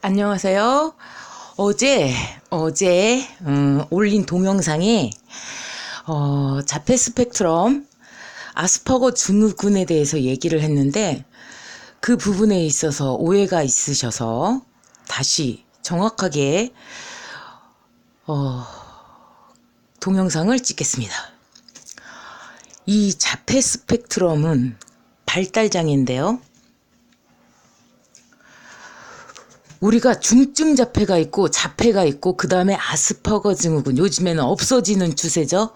안녕하세요. 어제 올린 동영상에 자폐 스펙트럼 아스퍼거 증후군에 대해서 얘기를 했는데 그 부분에 있어서 오해가 있으셔서 다시 정확하게 동영상을 찍겠습니다. 이 자폐 스펙트럼은 발달장애인데요. 우리가 중증 자폐가 있고 자폐가 있고 그 다음에 아스퍼거 증후군, 요즘에는 없어지는 추세죠.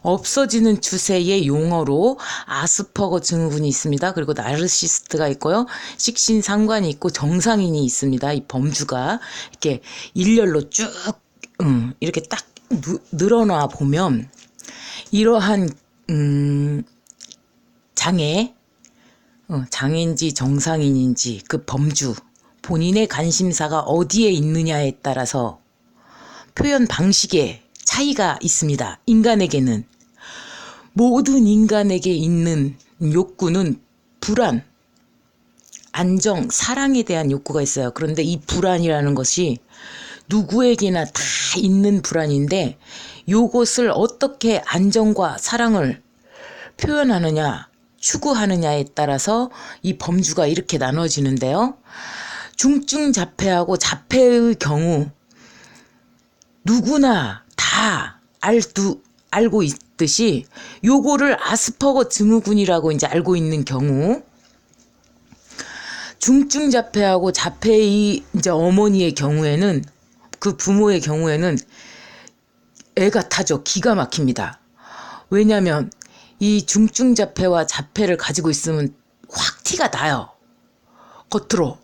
없어지는 추세의 용어로 아스퍼거 증후군이 있습니다. 그리고 나르시스트가 있고요. 식신상관이 있고 정상인이 있습니다. 이 범주가 이렇게 일렬로 쭉 이렇게 딱 늘어나 보면 이러한 장애, 장애인지 정상인인지 그 범주, 본인의 관심사가 어디에 있느냐에 따라서 표현 방식에 차이가 있습니다. 인간에게는. 모든 인간에게 있는 욕구는 불안, 안정, 사랑에 대한 욕구가 있어요. 그런데 이 불안이라는 것이 누구에게나 다 있는 불안인데 요것을 어떻게 안정과 사랑을 표현하느냐, 추구하느냐에 따라서 이 범주가 이렇게 나눠지는데요. 중증 자폐하고 자폐의 경우 누구나 다 알고 있듯이 요거를 아스퍼거 증후군이라고 이제 알고 있는 경우, 중증 자폐하고 자폐의 이제 어머니의 경우에는, 그 부모의 경우에는 애가 타죠. 기가 막힙니다. 왜냐면 이 중증 자폐와 자폐를 가지고 있으면 확 티가 나요. 겉으로.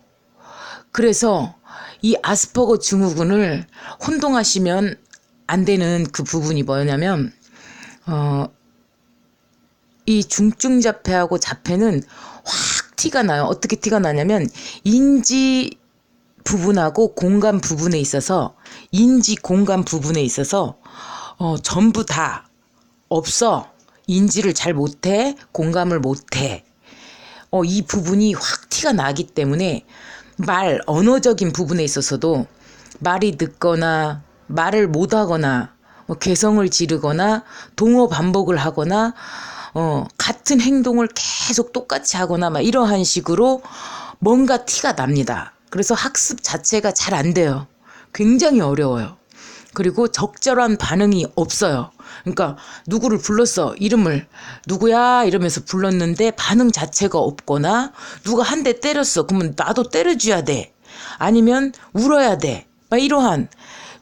그래서 이 아스퍼거 증후군을 혼동하시면 안 되는 그 부분이 뭐냐면 이 중증 자폐하고 자폐는 확 티가 나요. 어떻게 티가 나냐면 인지 부분하고 공감 부분에 있어서, 인지 공감 부분에 있어서 전부 다 없어. 인지를 잘 못해, 공감을 못해. 이 부분이 확 티가 나기 때문에 언어적인 부분에 있어서도 말이 늦거나 말을 못하거나 괴성을 지르거나 동어 반복을 하거나 같은 행동을 계속 똑같이 하거나 막 이러한 식으로 뭔가 티가 납니다. 그래서 학습 자체가 잘 안 돼요. 굉장히 어려워요. 그리고 적절한 반응이 없어요. 그러니까 누구를 불렀어. 이름을 누구야 이러면서 불렀는데 반응 자체가 없거나, 누가 한 대 때렸어. 그러면 나도 때려줘야 돼. 아니면 울어야 돼. 막 이러한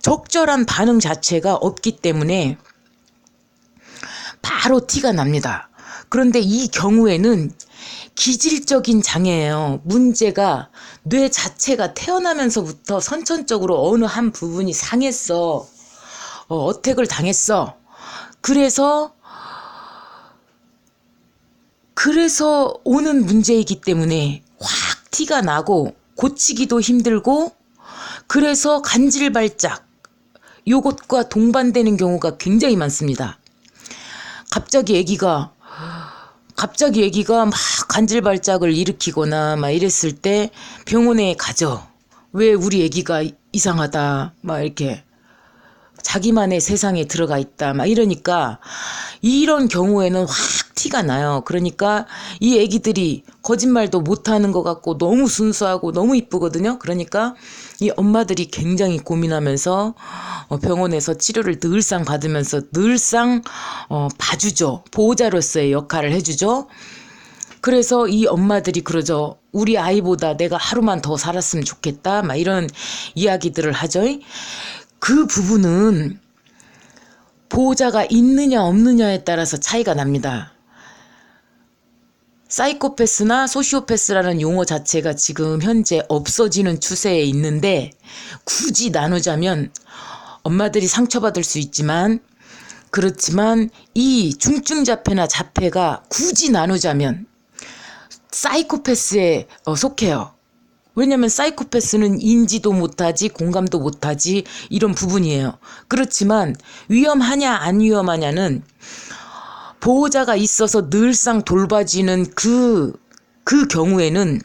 적절한 반응 자체가 없기 때문에 바로 티가 납니다. 그런데 이 경우에는 기질적인 장애예요. 문제가 뇌 자체가 태어나면서부터 선천적으로 어느 한 부분이 상했어. 어택을 당했어. 그래서 오는 문제이기 때문에 확 티가 나고 고치기도 힘들고, 그래서 간질발작, 요것과 동반되는 경우가 굉장히 많습니다. 갑자기 애기가 막 간질발작을 일으키거나 막 이랬을 때 병원에 가죠. 왜 우리 애기가 이상하다, 막 이렇게 자기만의 세상에 들어가 있다, 막 이러니까 이런 경우에는 확 티가 나요. 그러니까 이 애기들이 거짓말도 못하는 것 같고 너무 순수하고 너무 이쁘거든요. 그러니까 이 엄마들이 굉장히 고민하면서 병원에서 치료를 늘상 받으면서 늘상 봐주죠. 보호자로서의 역할을 해주죠. 그래서 이 엄마들이 그러죠. 우리 아이보다 내가 하루만 더 살았으면 좋겠다, 막 이런 이야기들을 하죠. 그 부분은 보호자가 있느냐 없느냐에 따라서 차이가 납니다. 사이코패스나 소시오패스라는 용어 자체가 지금 현재 없어지는 추세에 있는데, 굳이 나누자면 엄마들이 상처받을 수 있지만, 그렇지만 이 중증 자폐나 자폐가 굳이 나누자면 사이코패스에 속해요. 왜냐면 사이코패스는 인지도 못하지 공감도 못하지 이런 부분이에요. 그렇지만 위험하냐 안 위험하냐는 보호자가 있어서 늘상 돌봐지는 그 경우에는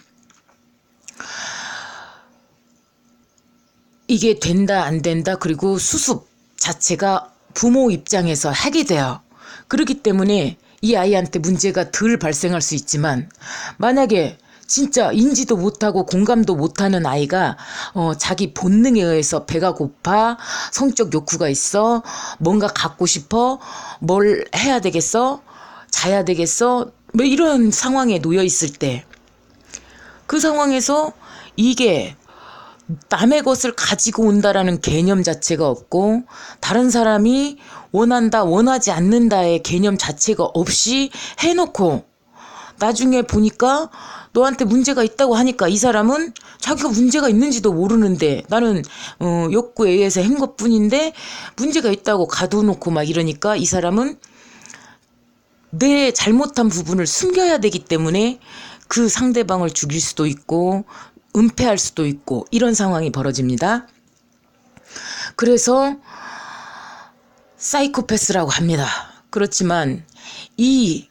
이게 된다 안 된다 그리고 수습 자체가 부모 입장에서 하게 돼요. 그렇기 때문에 이 아이한테 문제가 덜 발생할 수 있지만 만약에 진짜 인지도 못하고 공감도 못하는 아이가 자기 본능에 의해서 배가 고파, 성적 욕구가 있어, 뭔가 갖고 싶어, 뭘 해야 되겠어, 자야 되겠어, 뭐 이런 상황에 놓여 있을 때 그 상황에서 이게 남의 것을 가지고 온다라는 개념 자체가 없고 다른 사람이 원한다 원하지 않는다의 개념 자체가 없이 해놓고 나중에 보니까 너한테 문제가 있다고 하니까 이 사람은 자기가 문제가 있는지도 모르는데 나는 욕구에 의해서 한 것뿐인데 문제가 있다고 가둬놓고 막 이러니까 이 사람은 내 잘못한 부분을 숨겨야 되기 때문에 그 상대방을 죽일 수도 있고 은폐할 수도 있고 이런 상황이 벌어집니다. 그래서 사이코패스라고 합니다. 그렇지만 이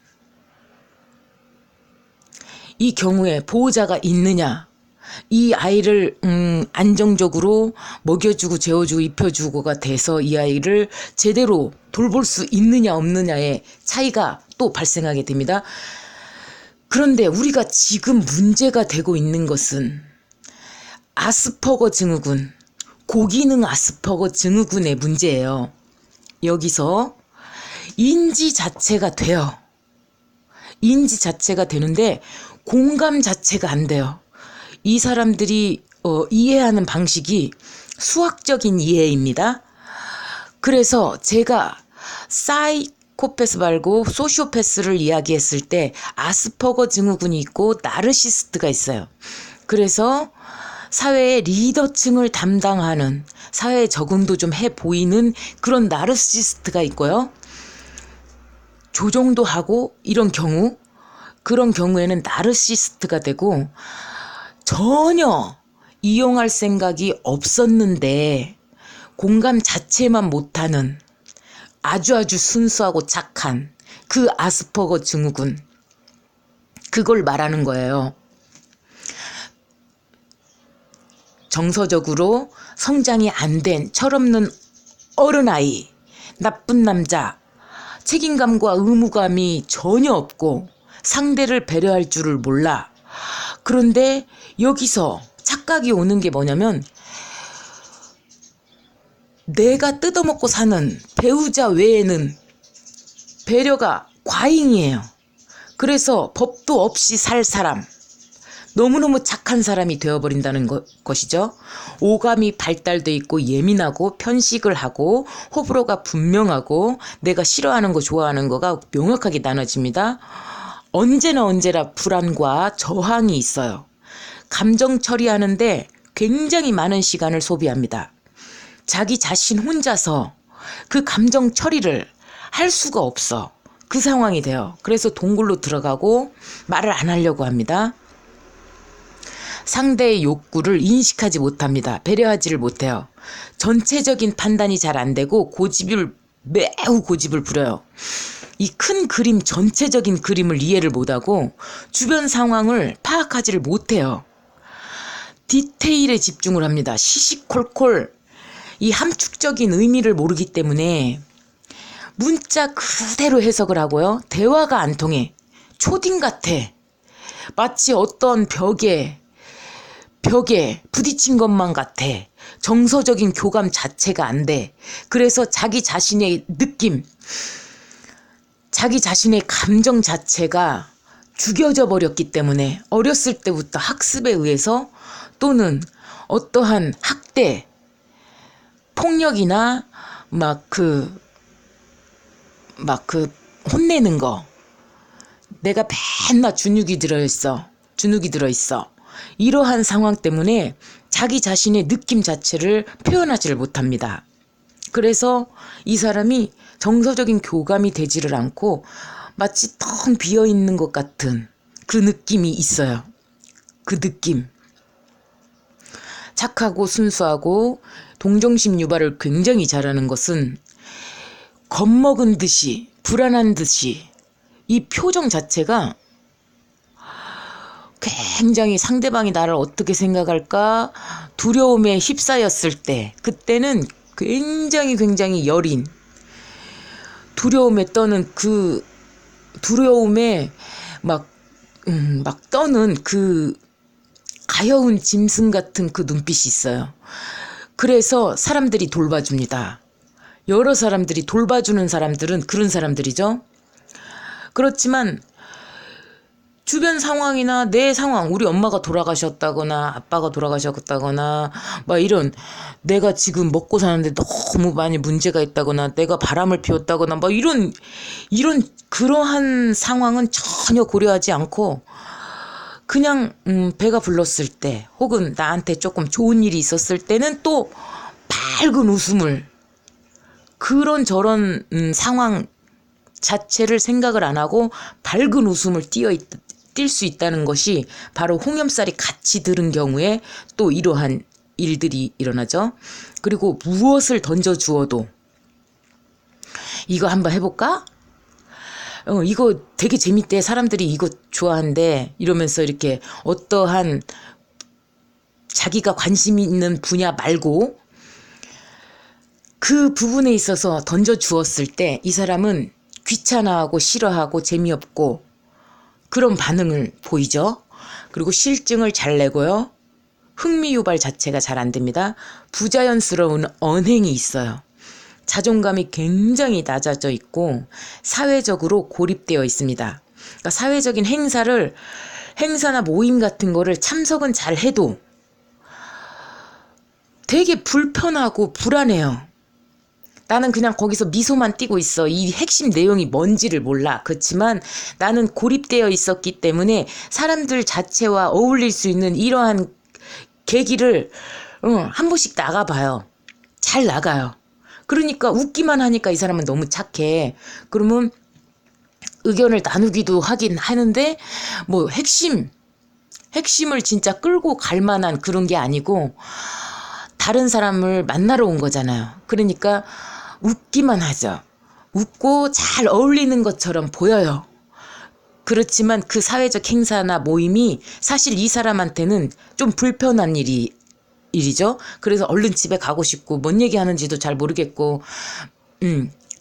경우에 보호자가 있느냐, 이 아이를 안정적으로 먹여주고 재워주고 입혀주고가 돼서 이 아이를 제대로 돌볼 수 있느냐 없느냐의 차이가 또 발생하게 됩니다. 그런데 우리가 지금 문제가 되고 있는 것은 아스퍼거 증후군, 고기능 아스퍼거 증후군의 문제예요. 여기서 인지 자체가 돼요. 인지 자체가 되는데 공감 자체가 안 돼요. 이 사람들이 이해하는 방식이 수학적인 이해입니다. 그래서 제가 사이코패스 말고 소시오패스를 이야기했을 때 아스퍼거 증후군이 있고 나르시스트가 있어요. 그래서 사회의 리더층을 담당하는, 사회에 적응도 좀 해 보이는 그런 나르시스트가 있고요. 조종도 하고 이런 경우, 그런 경우에는 나르시스트가 되고 전혀 이용할 생각이 없었는데 공감 자체만 못하는 아주 순수하고 착한 그 아스퍼거 증후군, 그걸 말하는 거예요. 정서적으로 성장이 안 된 철없는 어른아이, 나쁜 남자, 책임감과 의무감이 전혀 없고 상대를 배려할 줄을 몰라. 그런데 여기서 착각이 오는 게 뭐냐면 내가 뜯어먹고 사는 배우자 외에는 배려가 과잉이에요. 그래서 법도 없이 살 사람, 너무너무 착한 사람이 되어버린다는 것이죠. 오감이 발달돼 있고 예민하고 편식을 하고 호불호가 분명하고 내가 싫어하는 거 좋아하는 거가 명확하게 나눠집니다. 언제나 불안과 저항이 있어요. 감정 처리하는데 굉장히 많은 시간을 소비합니다. 자기 자신 혼자서 그 감정 처리를 할 수가 없어. 그 상황이 돼요. 그래서 동굴로 들어가고 말을 안 하려고 합니다. 상대의 욕구를 인식하지 못합니다. 배려하지를 못해요. 전체적인 판단이 잘 안 되고 매우 고집을 부려요. 이 큰 그림, 전체적인 그림을 이해를 못하고 주변 상황을 파악하지를 못해요. 디테일에 집중을 합니다. 시시콜콜 이 함축적인 의미를 모르기 때문에 문자 그대로 해석을 하고요. 대화가 안 통해. 초딩 같아. 마치 어떤 벽에 부딪힌 것만 같아. 정서적인 교감 자체가 안 돼. 그래서 자기 자신의 느낌, 자기 자신의 감정 자체가 죽여져 버렸기 때문에 어렸을 때부터 학습에 의해서 또는 어떠한 학대, 폭력이나 막 혼내는 거, 내가 맨날 주눅이 들어있어. 이러한 상황 때문에 자기 자신의 느낌 자체를 표현하지를 못합니다. 그래서 이 사람이 정서적인 교감이 되지를 않고 마치 텅 비어있는 것 같은 그 느낌이 있어요. 그 느낌. 착하고 순수하고 동정심 유발을 굉장히 잘하는 것은 겁먹은 듯이, 불안한 듯이 이 표정 자체가 굉장히 상대방이 나를 어떻게 생각할까 두려움에 휩싸였을 때, 그때는 굉장히 여린 두려움에 떠는 그 두려움에 막 떠는 그 가여운 짐승 같은 그 눈빛이 있어요. 그래서 사람들이 돌봐줍니다. 여러 사람들이 돌봐주는 사람들은 그런 사람들이죠. 그렇지만 주변 상황이나 내 상황, 우리 엄마가 돌아가셨다거나 아빠가 돌아가셨다거나 막 이런 내가 지금 먹고 사는데 너무 많이 문제가 있다거나 내가 바람을 피웠다거나 막 이런 그러한 상황은 전혀 고려하지 않고 그냥 배가 불렀을 때 혹은 나한테 조금 좋은 일이 있었을 때는 또 밝은 웃음을 그런 저런 상황 자체를 생각을 안 하고 밝은 웃음을 띌 수 있다는 것이 바로 홍염살이 같이 들은 경우에 또 이러한 일들이 일어나죠. 그리고 무엇을 던져주어도 이거 한번 해볼까? 이거 되게 재밌대. 사람들이 이거 좋아한대. 이러면서 이렇게 어떠한 자기가 관심 있는 분야 말고 그 부분에 있어서 던져주었을 때 이 사람은 귀찮아하고 싫어하고 재미없고 그런 반응을 보이죠. 그리고 실증을 잘 내고요. 흥미 유발 자체가 잘 안 됩니다. 부자연스러운 언행이 있어요. 자존감이 굉장히 낮아져 있고 사회적으로 고립되어 있습니다. 그러니까 사회적인 행사나 모임 같은 거를 참석은 잘 해도 되게 불편하고 불안해요. 나는 그냥 거기서 미소만 띠고 있어. 이 핵심 내용이 뭔지를 몰라. 그렇지만 나는 고립되어 있었기 때문에 사람들 자체와 어울릴 수 있는 이러한 계기를 한 번씩 나가봐요. 잘 나가요. 그러니까 웃기만 하니까 이 사람은 너무 착해. 그러면 의견을 나누기도 하긴 하는데 뭐 핵심을 진짜 끌고 갈 만한 그런 게 아니고 다른 사람을 만나러 온 거잖아요. 그러니까 웃기만 하죠. 웃고 잘 어울리는 것처럼 보여요. 그렇지만 그 사회적 행사나 모임이 사실 이 사람한테는 좀 불편한 일이죠. 그래서 얼른 집에 가고 싶고 뭔 얘기하는지도 잘 모르겠고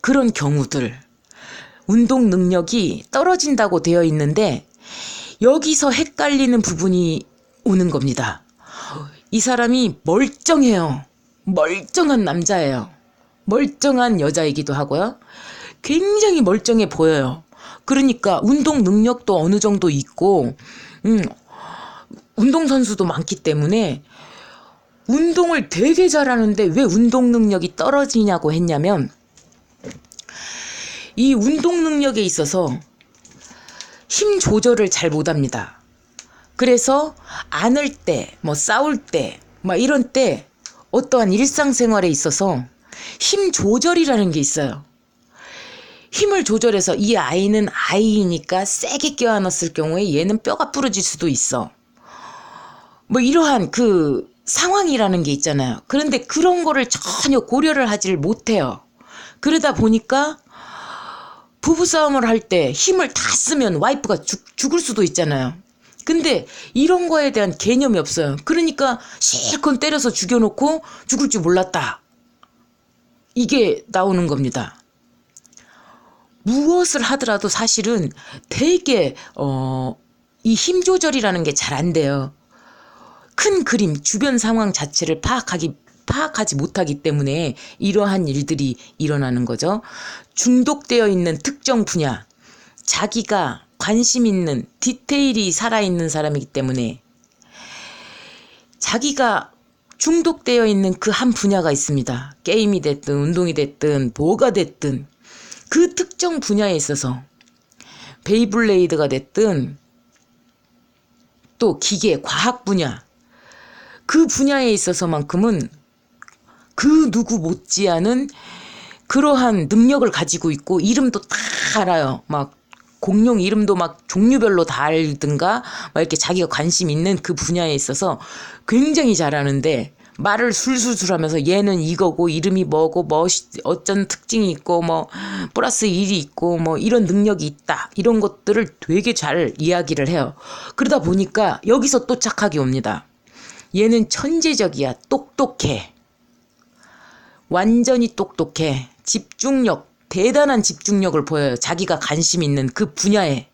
그런 경우들. 운동 능력이 떨어진다고 되어 있는데 여기서 헷갈리는 부분이 오는 겁니다. 이 사람이 멀쩡해요. 멀쩡한 남자예요. 멀쩡한 여자이기도 하고요. 굉장히 멀쩡해 보여요. 그러니까 운동 능력도 어느 정도 있고 운동선수도 많기 때문에 운동을 되게 잘하는데 왜 운동 능력이 떨어지냐고 했냐면 이 운동 능력에 있어서 힘 조절을 잘 못합니다. 그래서 안을 때, 뭐 싸울 때, 막 이런 때 어떠한 일상생활에 있어서 힘 조절이라는 게 있어요. 힘을 조절해서 이 아이는 아이니까 세게 껴안았을 경우에 얘는 뼈가 부러질 수도 있어. 뭐 이러한 그 상황이라는 게 있잖아요. 그런데 그런 거를 전혀 고려를 하지를 못해요. 그러다 보니까 부부싸움을 할 때 힘을 다 쓰면 와이프가 죽을 수도 있잖아요. 근데 이런 거에 대한 개념이 없어요. 그러니까 실컷 때려서 죽여놓고 죽을 줄 몰랐다. 이게 나오는 겁니다. 무엇을 하더라도 사실은 되게 이 힘 조절이라는 게 잘 안 돼요. 큰 그림, 주변 상황 자체를 파악하지 못하기 때문에 이러한 일들이 일어나는 거죠. 중독되어 있는 특정 분야, 자기가 관심 있는 디테일이 살아있는 사람이기 때문에 자기가 중독되어 있는 그 한 분야가 있습니다. 게임이 됐든 운동이 됐든 뭐가 됐든 그 특정 분야에 있어서 베이블레이드가 됐든 또 기계, 과학 분야 그 분야에 있어서만큼은 그 누구 못지않은 그러한 능력을 가지고 있고 이름도 다 알아요. 막 공룡 이름도 막 종류별로 다 알든가 막 이렇게 자기가 관심 있는 그 분야에 있어서 굉장히 잘하는데 말을 술술술 하면서 얘는 이거고 이름이 뭐고 뭐 어쩐 특징이 있고 뭐 플러스 1이 있고 뭐 이런 능력이 있다. 이런 것들을 되게 잘 이야기를 해요. 그러다 보니까 여기서 또 착각이 옵니다. 얘는 천재적이야. 똑똑해. 완전히 똑똑해. 집중력, 대단한 집중력을 보여요. 자기가 관심 있는 그 분야에.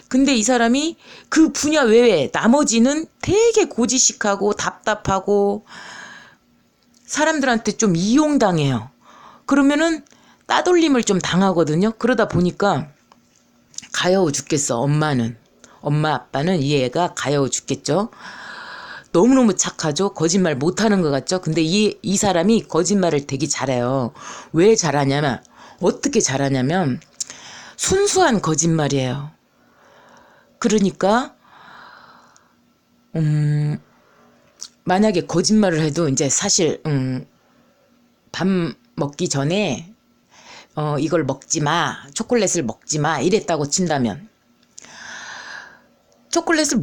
근데 이 사람이 그 분야 외에 나머지는 되게 고지식하고 답답하고 사람들한테 좀 이용당해요. 그러면은 따돌림을 좀 당하거든요. 그러다 보니까 가여워 죽겠어. 엄마 아빠는 이 애가 가여워 죽겠죠. 너무너무 착하죠. 거짓말 못하는 것 같죠. 근데 이 사람이 거짓말을 되게 잘해요. 왜 잘하냐면 어떻게 잘하냐면 순수한 거짓말이에요. 그러니까 만약에 거짓말을 해도 이제 사실 밥 먹기 전에 이걸 먹지 마, 초콜릿을 먹지 마 이랬다고 친다면 초콜릿을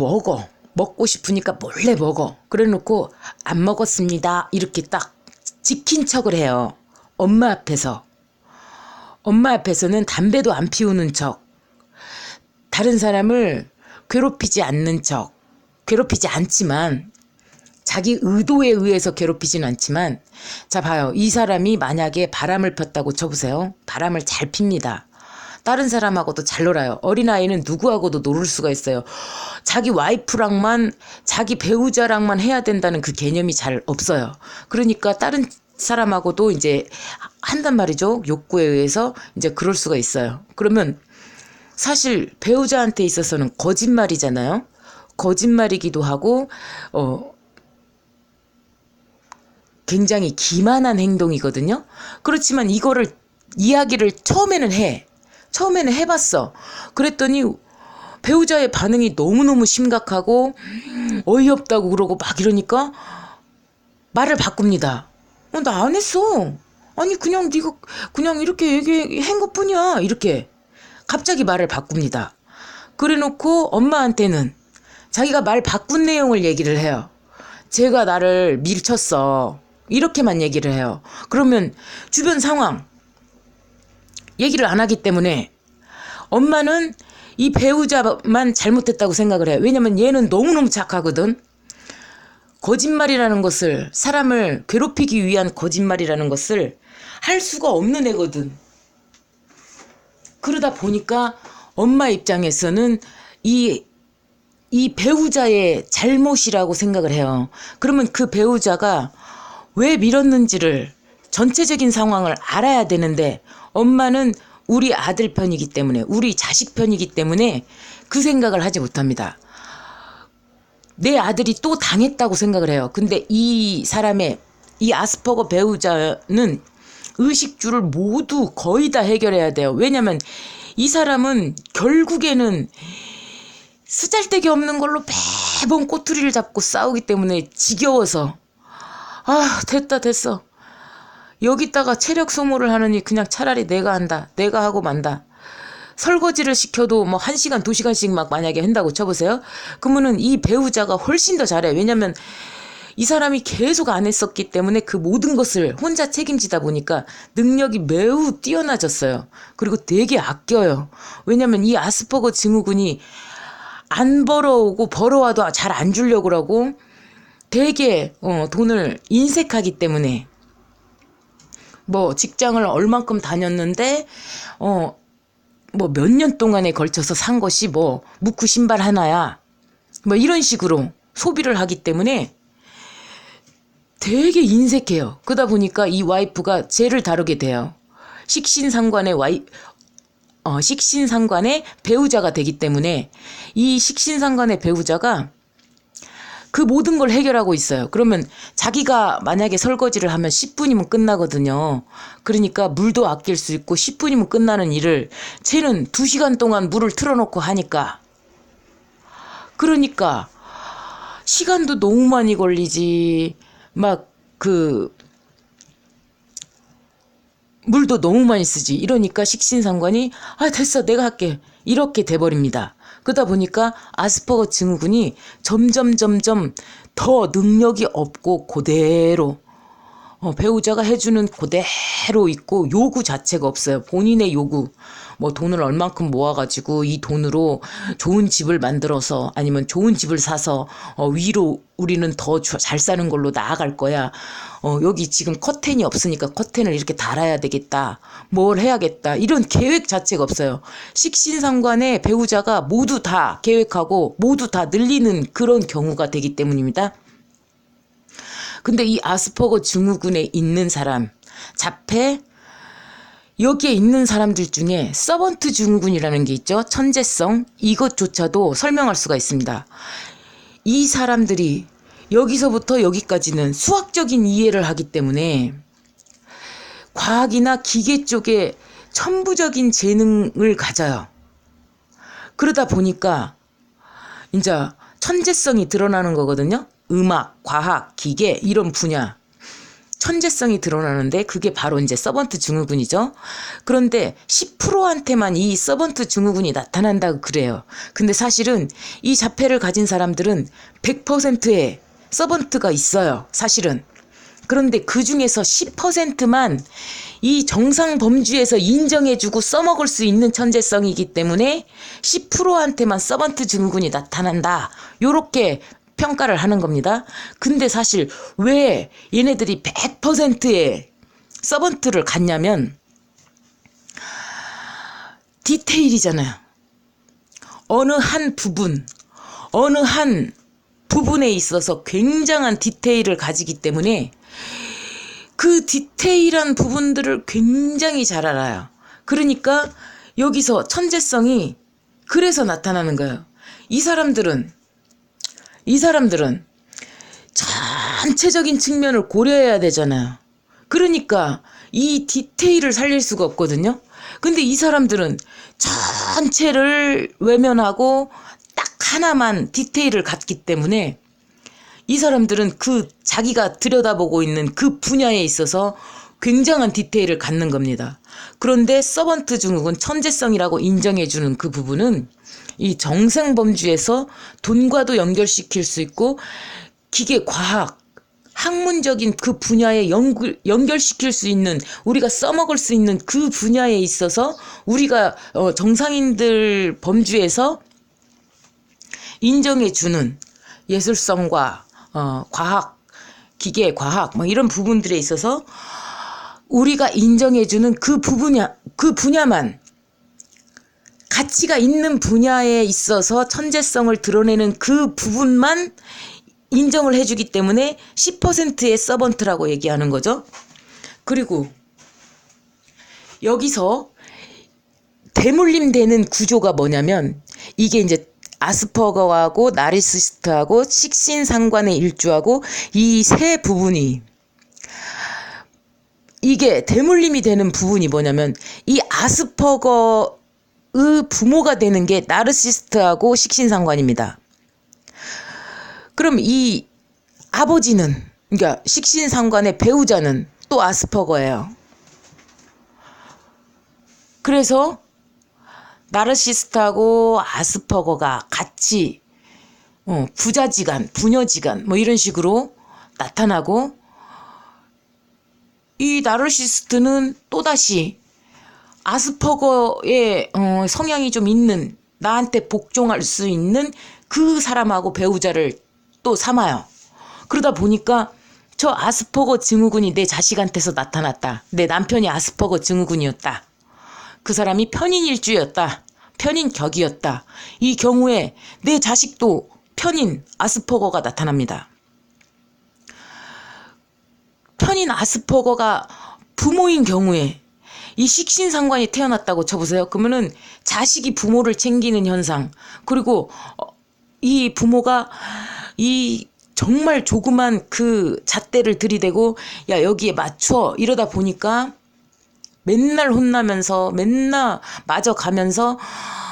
먹고 싶으니까 몰래 먹어. 그래 놓고 안 먹었습니다 이렇게 딱 지킨 척을 해요. 엄마 앞에서는 담배도 안 피우는 척, 다른 사람을 괴롭히지 않는 척, 괴롭히지 않지만 자기 의도에 의해서 괴롭히지는 않지만, 자 봐요. 이 사람이 만약에 바람을 폈다고 쳐보세요. 바람을 잘 핍니다. 다른 사람하고도 잘 놀아요. 어린아이는 누구하고도 놀을 수가 있어요. 자기 와이프랑만, 자기 배우자랑만 해야 된다는 그 개념이 잘 없어요. 그러니까 다른 사람하고도 이제 한단 말이죠. 욕구에 의해서 이제 그럴 수가 있어요. 그러면 사실 배우자한테 있어서는 거짓말이잖아요. 거짓말이기도 하고 굉장히 기만한 행동이거든요. 그렇지만 이거를 이야기를 처음에는 해봤어. 그랬더니 배우자의 반응이 너무너무 심각하고 어이없다고 그러고 막 이러니까 말을 바꿉니다. 나 안 했어. 아니 그냥 네가 그냥 이렇게 얘기한 것뿐이야. 이렇게 갑자기 말을 바꿉니다. 그래놓고 엄마한테는 자기가 말 바꾼 내용을 얘기를 해요. 제가 나를 밀쳤어. 이렇게만 얘기를 해요. 그러면 주변 상황 얘기를 안 하기 때문에 엄마는 이 배우자만 잘못했다고 생각을 해요. 왜냐면 얘는 너무너무 착하거든. 거짓말이라는 것을, 사람을 괴롭히기 위한 거짓말이라는 것을 할 수가 없는 애거든. 그러다 보니까 엄마 입장에서는 이 배우자의 잘못이라고 생각을 해요. 그러면 그 배우자가 왜 밀었는지를, 전체적인 상황을 알아야 되는데 엄마는 우리 아들 편이기 때문에, 우리 자식 편이기 때문에 그 생각을 하지 못합니다. 내 아들이 또 당했다고 생각을 해요. 근데 이 아스퍼거 배우자는 의식주를 모두 거의 다 해결해야 돼요. 왜냐면 이 사람은 결국에는 쓰잘데기 없는 걸로 매번 꼬투리를 잡고 싸우기 때문에 지겨워서 됐어. 여기다가 체력 소모를 하느니 그냥 차라리 내가 한다. 내가 하고 만다. 설거지를 시켜도 뭐 1시간, 2시간씩 막 만약에 한다고 쳐보세요. 그러면은 이 배우자가 훨씬 더 잘해. 왜냐면 이 사람이 계속 안 했었기 때문에 그 모든 것을 혼자 책임지다 보니까 능력이 매우 뛰어나졌어요. 그리고 되게 아껴요. 왜냐면 이 아스퍼거 증후군이 안 벌어오고 벌어와도 잘 안 주려고 그러고 되게 돈을 인색하기 때문에 뭐 직장을 얼만큼 다녔는데 뭐 몇 년 동안에 걸쳐서 산 것이 뭐 무크 신발 하나야 뭐 이런 식으로 소비를 하기 때문에 되게 인색해요. 그러다 보니까 이 와이프가 쟤를 다루게 돼요. 식신상관의 배우자가 되기 때문에 이 식신상관의 배우자가 그 모든 걸 해결하고 있어요. 그러면 자기가 만약에 설거지를 하면 10분이면 끝나거든요. 그러니까 물도 아낄 수 있고 10분이면 끝나는 일을 쟤는 2시간 동안 물을 틀어놓고 하니까, 그러니까 시간도 너무 많이 걸리지. 막 물도 너무 많이 쓰지. 이러니까 식신상관이 됐어 내가 할게 이렇게 돼버립니다. 그러다 보니까 아스퍼거 증후군이 점점 더 능력이 없고 그대로 배우자가 해주는 그대로 있고 요구 자체가 없어요. 본인의 요구. 뭐 돈을 얼만큼 모아가지고 이 돈으로 좋은 집을 만들어서 아니면 좋은 집을 사서 위로 우리는 더 잘 사는 걸로 나아갈 거야. 여기 지금 커튼이 없으니까 커튼을 이렇게 달아야 되겠다. 뭘 해야겠다. 이런 계획 자체가 없어요. 식신상관의 배우자가 모두 다 계획하고 모두 다 늘리는 그런 경우가 되기 때문입니다. 근데 이 아스퍼거 증후군에 있는 사람, 자폐, 여기에 있는 사람들 중에 서번트 증후군이라는 게 있죠. 천재성, 이것조차도 설명할 수가 있습니다. 이 사람들이 여기서부터 여기까지는 수학적인 이해를 하기 때문에 과학이나 기계 쪽에 천부적인 재능을 가져요. 그러다 보니까 이제 천재성이 드러나는 거거든요. 음악, 과학, 기계 이런 분야 천재성이 드러나는데 그게 바로 이제 서번트 증후군이죠. 그런데 10%한테만 이 서번트 증후군이 나타난다고 그래요. 근데 사실은 이 자폐를 가진 사람들은 100%의 서번트가 있어요. 사실은. 그런데 그 중에서 10%만 이 정상 범주에서 인정해주고 써먹을 수 있는 천재성이기 때문에 10%한테만 서번트 증후군이 나타난다. 요렇게 평가를 하는 겁니다. 근데 사실 왜 얘네들이 100%의 서번트를 갖냐면 디테일이잖아요. 어느 한 부분에 있어서 굉장한 디테일을 가지기 때문에 그 디테일한 부분들을 굉장히 잘 알아요. 그러니까 여기서 천재성이 그래서 나타나는 거예요. 이 사람들은 전체적인 측면을 고려해야 되잖아요. 그러니까 이 디테일을 살릴 수가 없거든요. 근데 이 사람들은 전체를 외면하고 딱 하나만 디테일을 갖기 때문에 이 사람들은 그 자기가 들여다보고 있는 그 분야에 있어서 굉장한 디테일을 갖는 겁니다. 그런데 서번트 증후군 천재성이라고 인정해주는 그 부분은 이 정생범주에서 돈과도 연결시킬 수 있고 기계, 과학, 학문적인 그 분야에 연결시킬 수 있는 우리가 써먹을 수 있는 그 분야에 있어서 우리가 정상인들 범주에서 인정해주는 예술성과 과학, 기계, 과학 뭐 이런 부분들에 있어서 우리가 인정해주는 그 분야만 가치가 있는 분야에 있어서 천재성을 드러내는 그 부분만 인정을 해주기 때문에 10%의 서번트라고 얘기하는 거죠. 그리고 여기서 대물림 되는 구조가 뭐냐면 이게 이제 아스퍼거하고 나르시스트하고 식신상관의 일주하고 이 세 부분이 이게 대물림이 되는 부분이 뭐냐면 이 아스퍼거의 부모가 되는 게 나르시스트하고 식신상관입니다. 그럼 이 아버지는 그러니까 식신상관의 배우자는 또 아스퍼거예요. 그래서 나르시스트하고 아스퍼거가 같이 부자지간, 부녀지간 뭐 이런 식으로 나타나고 이 나르시스트는 또다시 아스퍼거의 성향이 좀 있는 나한테 복종할 수 있는 그 사람하고 배우자를 또 삼아요. 그러다 보니까 저 아스퍼거 증후군이 내 자식한테서 나타났다. 내 남편이 아스퍼거 증후군이었다. 그 사람이 편인일주였다. 편인격이었다. 이 경우에 내 자식도 편인 아스퍼거가 나타납니다. 편인 아스퍼거가 부모인 경우에 이 식신상관이 태어났다고 쳐보세요. 그러면은 자식이 부모를 챙기는 현상, 그리고 이 부모가 이 정말 조그만 그 잣대를 들이대고 야 여기에 맞춰 이러다 보니까 맨날 혼나면서 맨날 맞아가면서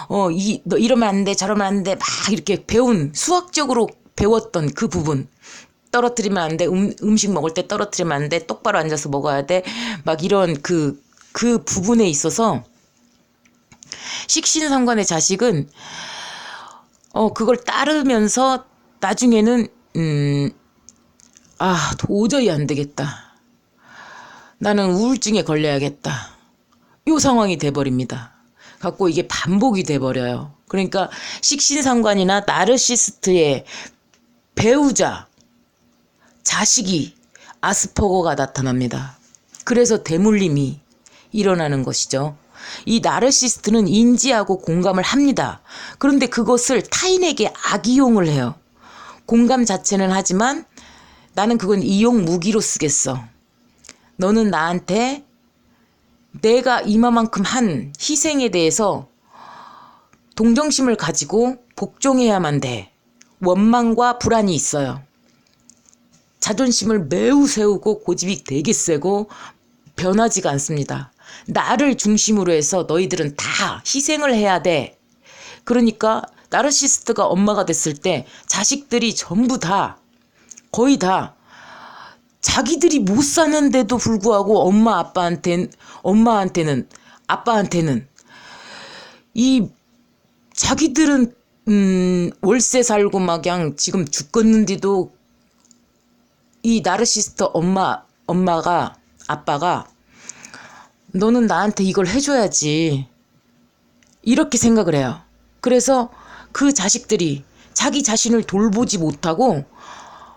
너 이러면 안 돼 저러면 안 돼 막 이렇게 배운 수학적으로 배웠던 그 부분 떨어뜨리면 안 돼 음식 먹을 때 떨어뜨리면 안 돼 똑바로 앉아서 먹어야 돼 막 이런 그 부분에 있어서 식신상관의 자식은 그걸 따르면서 나중에는 도저히 안 되겠다. 나는 우울증에 걸려야겠다. 요 상황이 돼버립니다. 갖고 이게 반복이 돼버려요. 그러니까 식신상관이나 나르시스트의 배우자, 자식이 아스퍼거가 나타납니다. 그래서 대물림이 일어나는 것이죠. 이 나르시스트는 인지하고 공감을 합니다. 그런데 그것을 타인에게 악이용을 해요. 공감 자체는 하지만 나는 그건 이용 무기로 쓰겠어. 너는 나한테 내가 이마만큼 한 희생에 대해서 동정심을 가지고 복종해야만 돼. 원망과 불안이 있어요. 자존심을 매우 세우고 고집이 되게 세고 변하지가 않습니다. 나를 중심으로 해서 너희들은 다 희생을 해야 돼. 그러니까 나르시스트가 엄마가 됐을 때 자식들이 전부 다 거의 다 자기들이 못 사는데도 불구하고 아빠한테는 이 자기들은 월세 살고 막 그냥 지금 죽겠는데도 이 나르시스트 아빠가 너는 나한테 이걸 해줘야지 이렇게 생각을 해요. 그래서 그 자식들이 자기 자신을 돌보지 못하고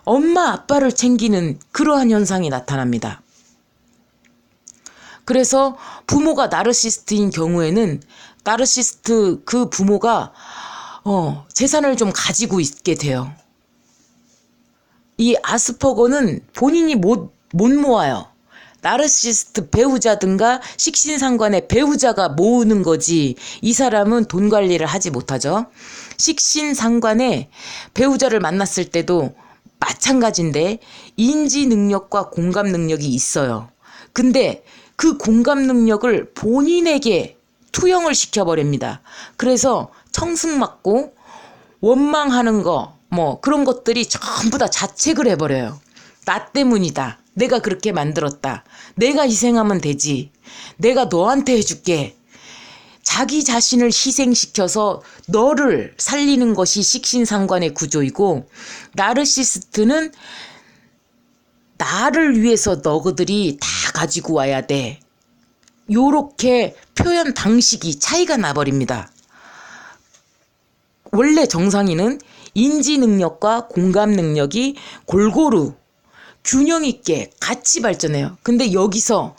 엄마 아빠를 챙기는 그러한 현상이 나타납니다. 그래서 부모가 나르시스트인 경우에는 나르시스트 그 부모가 재산을 좀 가지고 있게 돼요. 이 아스퍼거는 본인이 못 모아요. 나르시스트 배우자든가 식신상관의 배우자가 모으는 거지 이 사람은 돈 관리를 하지 못하죠. 식신상관의 배우자를 만났을 때도 마찬가지인데 인지 능력과 공감 능력이 있어요. 근데 그 공감 능력을 본인에게 투영을 시켜버립니다. 그래서 청승맞고 원망하는 거 그런 것들이 전부 다 자책을 해버려요. 나 때문이다. 내가 그렇게 만들었다. 내가 희생하면 되지. 내가 너한테 해줄게. 자기 자신을 희생시켜서 너를 살리는 것이 식신상관의 구조이고 나르시스트는 나를 위해서 너희들이 다 가지고 와야 돼. 요렇게 표현 방식이 차이가 나버립니다. 원래 정상인은 인지 능력과 공감 능력이 골고루 균형 있게 같이 발전해요. 근데 여기서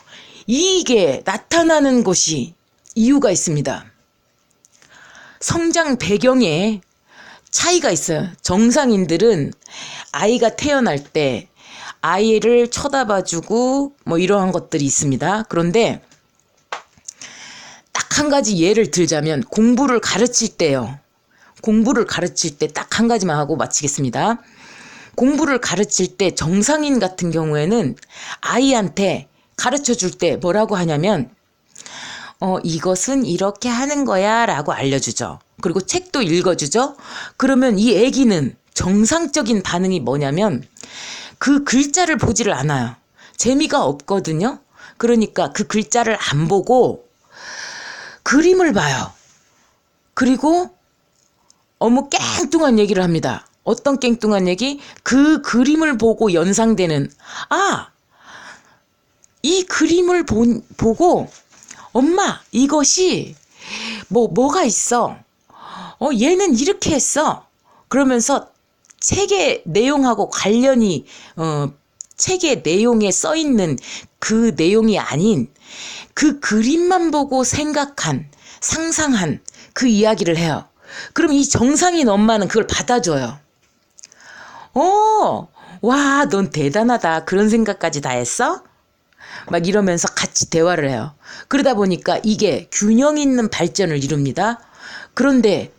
이게 나타나는 것이 이유가 있습니다. 성장 배경에 차이가 있어요. 정상인들은 아이가 태어날 때 아이를 쳐다봐주고 이러한 것들이 있습니다. 그런데 딱 한 가지 예를 들자면 공부를 가르칠 때요. 공부를 가르칠 때 딱 한 가지만 하고 마치겠습니다. 공부를 가르칠 때 정상인 같은 경우에는 아이한테 가르쳐 줄 때 뭐라고 하냐면 이것은 이렇게 하는 거야 라고 알려주죠. 그리고 책도 읽어주죠. 그러면 이 애기는 정상적인 반응이 뭐냐면 그 글자를 보지를 않아요. 재미가 없거든요. 그러니까 그 글자를 안 보고 그림을 봐요. 그리고 깽뚱한 얘기를 합니다. 어떤 깽뚱한 얘기? 그 그림을 보고 연상되는 이 그림을 보고 엄마 이것이 뭐가 있어. 얘는 이렇게 했어. 그러면서 책의 내용하고 관련이 책의 내용에 써있는 그 내용이 아닌 그 그림만 보고 생각한 상상한 그 이야기를 해요. 그럼 이 정상인 엄마는 그걸 받아줘요. 와, 넌 대단하다. 그런 생각까지 다 했어? 막 이러면서 같이 대화를 해요. 그러다 보니까 이게 균형 있는 발전을 이룹니다. 그런데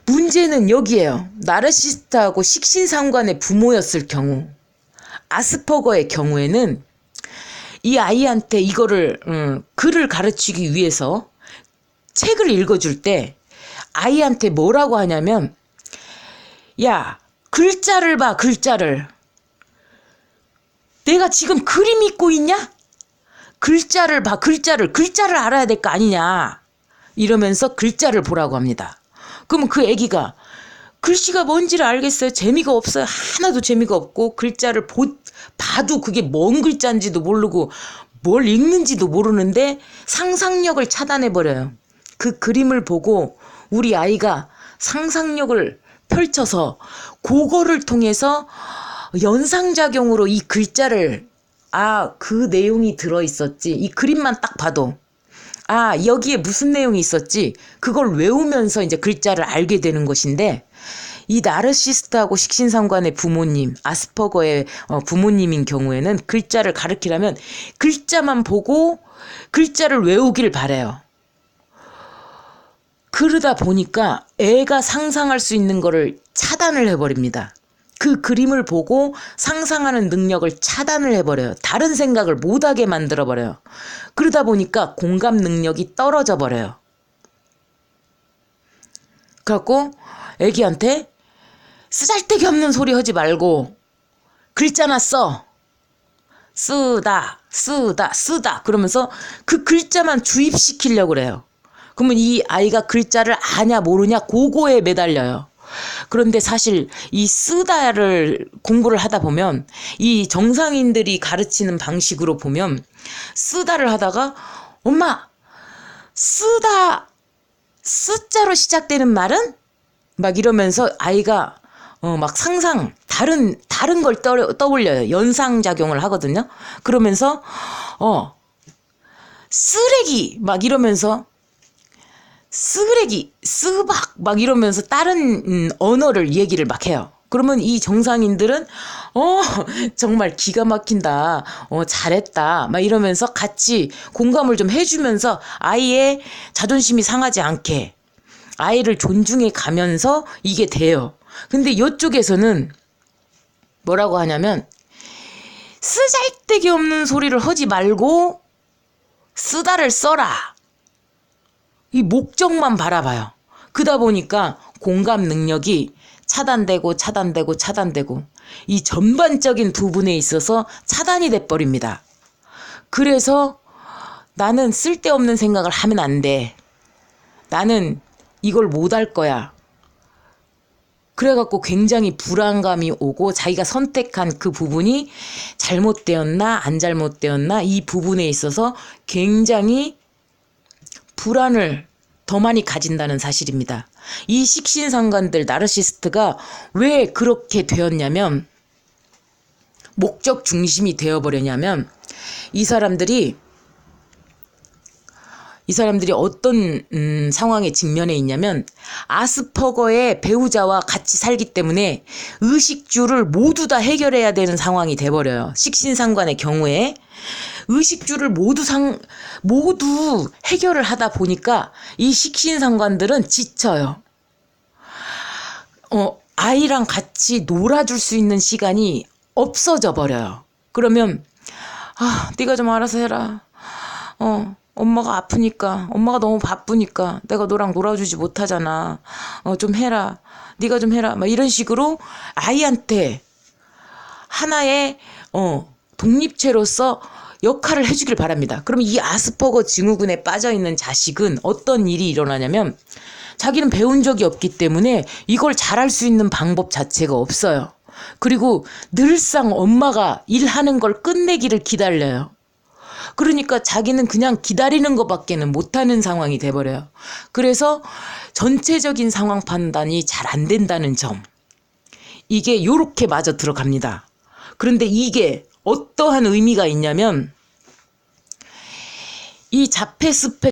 문제는 여기에요. 나르시스트하고 식신상관의 부모였을 경우, 아스퍼거의 경우에는 이 아이한테 이거를 글을 가르치기 위해서 책을 읽어줄 때 아이한테 뭐라고 하냐면 야, 글자를 봐, 글자를. 내가 지금 그림 읽고 있냐? 글자를 봐, 글자를 알아야 될 거 아니냐. 이러면서 글자를 보라고 합니다. 그러면 그 애기가 글씨가 뭔지를 알겠어요. 재미가 없어요. 하나도 재미가 없고 글자를 봐도 그게 뭔 글자인지도 모르고 뭘 읽는지도 모르는데 상상력을 차단해버려요. 그 그림을 보고 우리 아이가 상상력을 펼쳐서 그거를 통해서 연상작용으로 이 글자를 그 내용이 들어있었지. 이 그림만 딱 봐도 여기에 무슨 내용이 있었지. 그걸 외우면서 이제 글자를 알게 되는 것인데 이 나르시스트하고 식신상관의 부모님, 아스퍼거의 부모님인 경우에는 글자를 가르치려면 글자만 보고 글자를 외우길 바래요. 그러다 보니까 애가 상상할 수 있는 거를 차단을 해버립니다. 그 그림을 보고 상상하는 능력을 차단을 해버려요. 다른 생각을 못하게 만들어버려요. 그러다 보니까 공감 능력이 떨어져 버려요. 그래갖고 애기한테 쓰잘데기 없는 소리 하지 말고 글자나 써. 쓰다 그러면서 그 글자만 주입시키려고 그래요. 그러면 이 아이가 글자를 아냐 모르냐 그거에 매달려요. 그런데 사실 이 쓰다를 공부를 하다 보면 이 정상인들이 가르치는 방식으로 보면 쓰다를 하다가 엄마 쓰다 쓰자로 시작되는 말은? 막 이러면서 아이가 막 상상 다른 걸 떠올려요. 연상작용을 하거든요. 그러면서 쓰레기 막 이러면서 쓰레기, 쓰박 막 이러면서 다른 언어를 얘기를 막 해요. 그러면 이 정상인들은 정말 기가 막힌다. 잘했다. 막 이러면서 같이 공감을 좀 해주면서 아이의 자존심이 상하지 않게 아이를 존중해 가면서 이게 돼요. 근데 이쪽에서는 뭐라고 하냐면 쓰잘데기 없는 소리를 하지 말고 쓰다를 써라. 이 목적만 바라봐요. 그러다 보니까 공감 능력이 차단되고 이 전반적인 부분에 있어서 차단이 돼버립니다. 그래서 나는 쓸데없는 생각을 하면 안 돼. 나는 이걸 못할 거야. 그래갖고 굉장히 불안감이 오고 자기가 선택한 그 부분이 잘못되었나 안 잘못되었나 이 부분에 있어서 굉장히 불안을 더 많이 가진다는 사실입니다. 이 식신상관들 나르시스트가 왜 그렇게 되었냐면 목적 중심이 되어버렸냐면 이 사람들이 어떤 상황에 직면해 있냐면 아스퍼거의 배우자와 같이 살기 때문에 의식주를 모두 다 해결해야 되는 상황이 돼버려요. 식신상관의 경우에 의식주를 모두 해결을 하다 보니까 이 식신상관들은 지쳐요. 아이랑 같이 놀아줄 수 있는 시간이 없어져 버려요. 그러면 네가 좀 알아서 해라. 엄마가 아프니까, 엄마가 너무 바쁘니까 내가 너랑 놀아주지 못하잖아. 좀 해라. 네가 좀 해라. 막 이런 식으로 아이한테 하나의 독립체로서 역할을 해주길 바랍니다. 그럼 이 아스퍼거 증후군에 빠져있는 자식은 어떤 일이 일어나냐면 자기는 배운 적이 없기 때문에 이걸 잘할 수 있는 방법 자체가 없어요. 그리고 늘상 엄마가 일하는 걸 끝내기를 기다려요. 그러니까 자기는 그냥 기다리는 것밖에는 못하는 상황이 돼버려요. 그래서 전체적인 상황 판단이 잘 안 된다는 점. 이게 요렇게 맞아 들어갑니다. 그런데 이게 어떠한 의미가 있냐면 이 자폐 스펙